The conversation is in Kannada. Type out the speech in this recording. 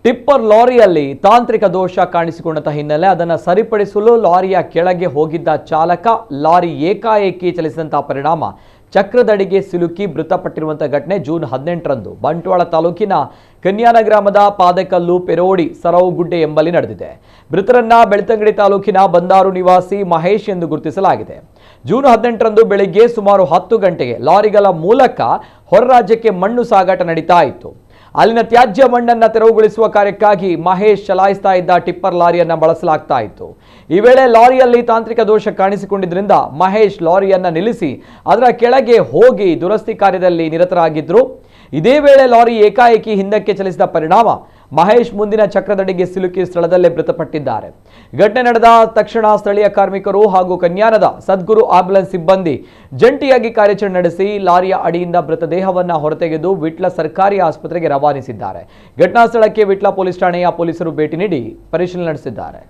ಟಿಪ್ಪರ್ ಲಾರಿಯಲ್ಲಿ ತಾಂತ್ರಿಕ ದೋಷ ಕಾಣಿಸಿಕೊಂಡ ಹಿನ್ನೆಲೆ ಅದನ್ನು ಸರಿಪಡಿಸಲು ಲಾರಿಯ ಕೆಳಗೆ ಹೋಗಿದ್ದ ಚಾಲಕ ಲಾರಿ ಏಕಾಏಕಿ ಚಲಿಸಿದಂತಹ ಪರಿಣಾಮ ಚಕ್ರದಡಿಗೆ ಸಿಲುಕಿ ಮೃತಪಟ್ಟಿರುವಂತಹ ಘಟನೆ ಜೂನ್ 18ರಂದು ಬಂಟ್ವಾಳ ತಾಲೂಕಿನ ಕನ್ಯಾನ ಗ್ರಾಮದ ಪಾದಕಲ್ಲು ಪೆರೋಡಿ ಸರವುಗುಡ್ಡೆ ಎಂಬಲ್ಲಿ ನಡೆದಿದೆ. ಮೃತರನ್ನ ಬೆಳ್ತಂಗಡಿ ತಾಲೂಕಿನ ಬಂದಾರು ನಿವಾಸಿ ಮಹೇಶ್ ಎಂದು ಗುರುತಿಸಲಾಗಿದೆ. ಜೂನ್ 18ರಂದು ಬೆಳಿಗ್ಗೆ ಸುಮಾರು 10 ಗಂಟೆಗೆ ಲಾರಿಗಳ ಮೂಲಕ ಹೊರ ರಾಜ್ಯಕ್ಕೆ ಮಣ್ಣು ಸಾಗಾಟ ನಡೀತಾ ಇತ್ತು. ಅಲ್ಲಿನ ತ್ಯಾಜ್ಯ ಮಣ್ಣನ್ನು ತೆರವುಗೊಳಿಸುವ ಕಾರ್ಯಕ್ಕಾಗಿ ಮಹೇಶ್ ಚಲಾಯಿಸ್ತಾ ಇದ್ದ ಟಿಪ್ಪರ್ ಲಾರಿಯನ್ನ ಬಳಸಲಾಗ್ತಾ ಇತ್ತು. ಈ ವೇಳೆ ಲಾರಿಯಲ್ಲಿ ತಾಂತ್ರಿಕ ದೋಷ ಕಾಣಿಸಿಕೊಂಡಿದ್ದರಿಂದ ಮಹೇಶ್ ಲಾರಿಯನ್ನ ನಿಲ್ಲಿಸಿ ಅದರ ಕೆಳಗೆ ಹೋಗಿ ದುರಸ್ತಿ ಕಾರ್ಯದಲ್ಲಿ ನಿರತರಾಗಿದ್ರು. ಇದೇ ವೇಳೆ ಲಾರಿ ಏಕಾಏಕಿ ಹಿಂದಕ್ಕೆ ಚಲಿಸಿದ ಪರಿಣಾಮ ಮಹೇಶ್ ಮುಂದಿನ ಚಕ್ರದಡಿಗೆ ಸಿಲುಕಿ ಸ್ಥಳದಲ್ಲೇ ಮೃತಪಟ್ಟಿದ್ದಾರೆ. ಘಟನೆ ನಡೆದ ತಕ್ಷಣ ಸ್ಥಳೀಯ ಕಾರ್ಮಿಕರು ಹಾಗೂ ಕನ್ಯಾನದ ಸದ್ಗುರು ಆಂಬ್ಯುಲೆನ್ಸ್ ಸಿಬ್ಬಂದಿ ಜಂಟಿಯಾಗಿ ಕಾರ್ಯಾಚರಣೆ ನಡೆಸಿ ಲಾರಿಯ ಅಡಿಯಿಂದ ಮೃತದೇಹವನ್ನು ಹೊರತೆಗೆದು ವಿಟ್ಲ ಸರ್ಕಾರಿ ಆಸ್ಪತ್ರೆಗೆ ರವಾನಿಸಿದ್ದಾರೆ. ಘಟನಾ ಸ್ಥಳಕ್ಕೆ ವಿಟ್ಲ ಪೊಲೀಸ್ ಠಾಣೆಯ ಪೊಲೀಸರು ಭೇಟಿ ನೀಡಿ ಪರಿಶೀಲನೆ ನಡೆಸಿದ್ದಾರೆ.